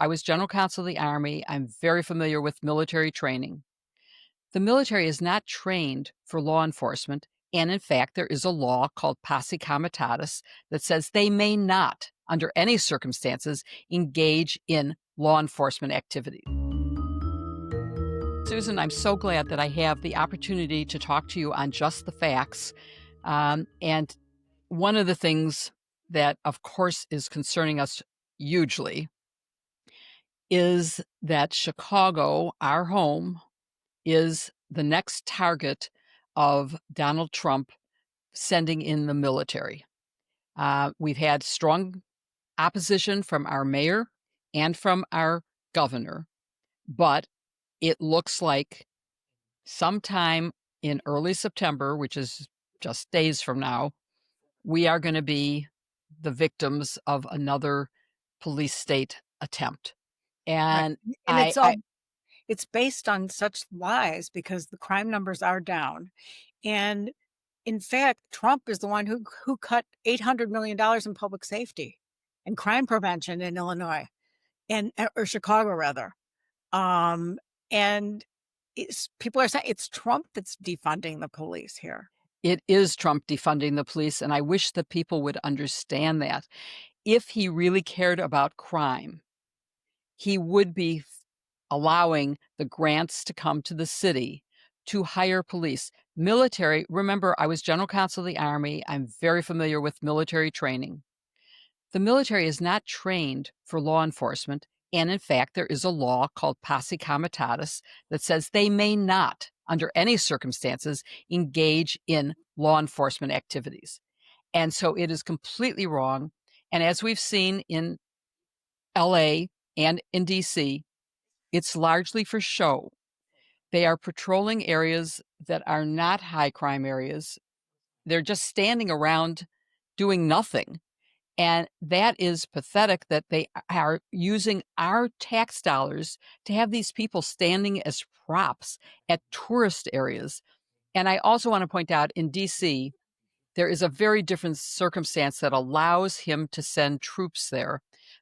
I was general counsel of the Army. I'm very familiar with military training. The military is not trained for law enforcement, and in fact, there is a law called posse comitatus that says they may not, under any circumstances, engage in law enforcement activity. Susan, I'm so glad that I have the opportunity to talk to you on just the facts. And one of the things that, of course, is concerning us hugely is that Chicago, our home, is the next target of Donald Trump sending in the military. We've had strong opposition from our mayor and from our governor, but it looks like sometime in early September, which is just days from now, we are going to be the victims of another police state attempt. Right. And And I, it's all I it's based on such lies because the crime numbers are down. And in fact, Trump is the one who cut $800 million in public safety and crime prevention in Illinois and or Chicago rather. Um, and people are saying it's Trump that's defunding the police here. it is Trump defunding the police, and I wish that people would understand that. If he really cared about crime, he would be allowing the grants to come to the city to hire police. Military, remember, I was general counsel of the Army. I'm very familiar with military training. The military is not trained for law enforcement, and in fact, there is a law called posse comitatus that says they may not, under any circumstances, engage in law enforcement activities. And so it is completely wrong. And as we've seen in LA and in DC, it's largely for show. They are patrolling areas that are not high crime areas. They're just standing around doing nothing. And that is pathetic that they are using our tax dollars to have these people standing as props at tourist areas. And I also want to point out in DC, there is a very different circumstance that allows him to send troops there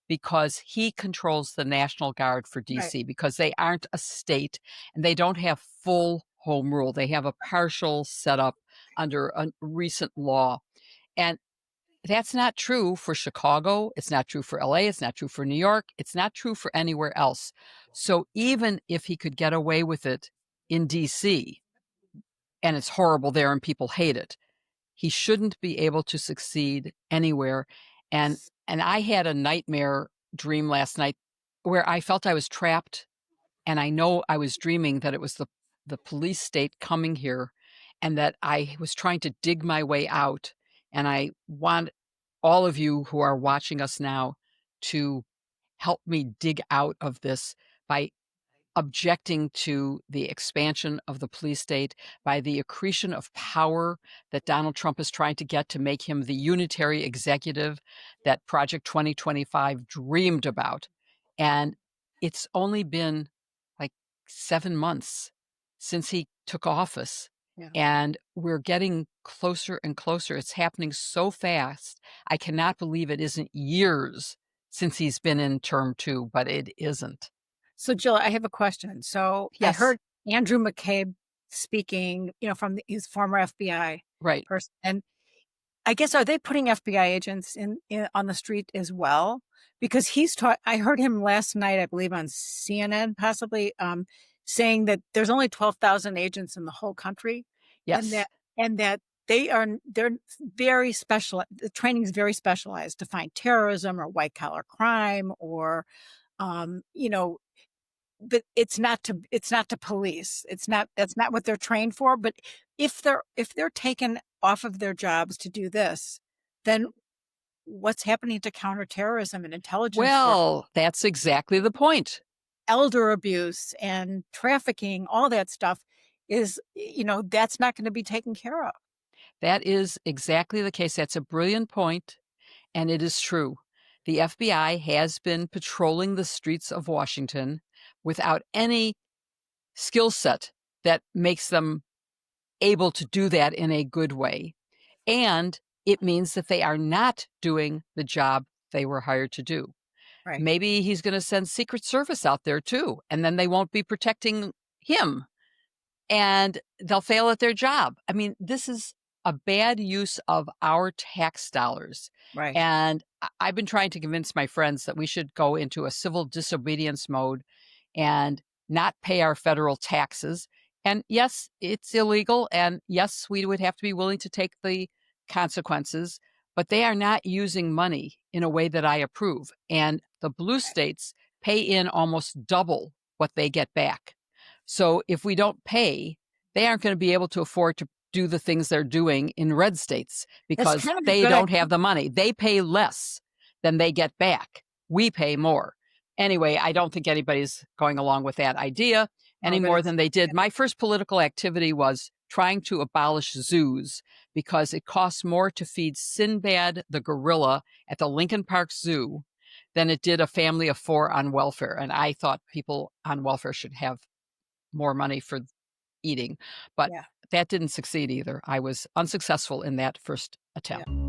because he controls the National Guard for Right. DC because they aren't a state and they don't have full home rule. They have a partial setup under a recent law. And that's not true for Chicago. It's not true for LA. It's not true for New York. It's not true for anywhere else. So even if he could get away with it in DC, and it's horrible there and people hate it, he shouldn't be able to succeed anywhere. And I had a nightmare dream last night where I felt I was trapped, and I know I was dreaming that it was the police state coming here and that I was trying to dig my way out. And I want all of you who are watching us now to help me dig out of this by objecting to the expansion of the police state, by the accretion of power that Donald Trump is trying to get to make him the unitary executive that Project 2025 dreamed about. And it's only been like 7 months since he took office. Yeah. And we're getting closer and closer. It's happening so fast. I cannot believe it isn't years since he's been in term 2, but it isn't. So, Jill, I have a question. So, I Yes. heard Andrew McCabe speaking, from his former FBI Right. person, and I guess are they putting FBI agents in on the street as well? Because he's taught. I heard him last night, I believe, on CNN, possibly saying that there's only 12,000 agents in the whole country, and Yes. that they're very special. The training is very specialized to find terrorism or white collar crime or um, you know but it's not to police. That's not what they're trained for. But if they're taken off of their jobs to do this, then what's happening to counterterrorism and intelligence work, Well, that's exactly the point. elder abuse and trafficking, all that stuff is, that's not going to be taken care of. That is exactly the case. That's a brilliant point, and it is true. The FBI has been patrolling the streets of Washington without any skill set that makes them able to do that in a good way. And it means that they are not doing the job they were hired to do. right. Maybe he's gonna send Secret Service out there too, and then they won't be protecting him, and they'll fail at their job. I mean, this is a bad use of our tax dollars, Right. and I've been trying to convince my friends that we should go into a civil disobedience mode and not pay our federal taxes. And yes, it's illegal. And yes, we would have to be willing to take the consequences, but they are not using money in a way that I approve. And the blue states pay in almost double what they get back. So if we don't pay, they aren't going to be able to afford to do the things they're doing in red states That's because kind of a they good don't idea. have the money. They pay less than they get back. We pay more. Anyway, I don't think anybody's going along with that idea Oh, any but more it's than they yeah, did. My first political activity was trying to abolish zoos because it costs more to feed Sinbad the gorilla at the Lincoln Park Zoo than it did a family of 4 on welfare. And I thought people on welfare should have more money for eating, but yeah, that didn't succeed either. I was unsuccessful in that first yeah. attempt.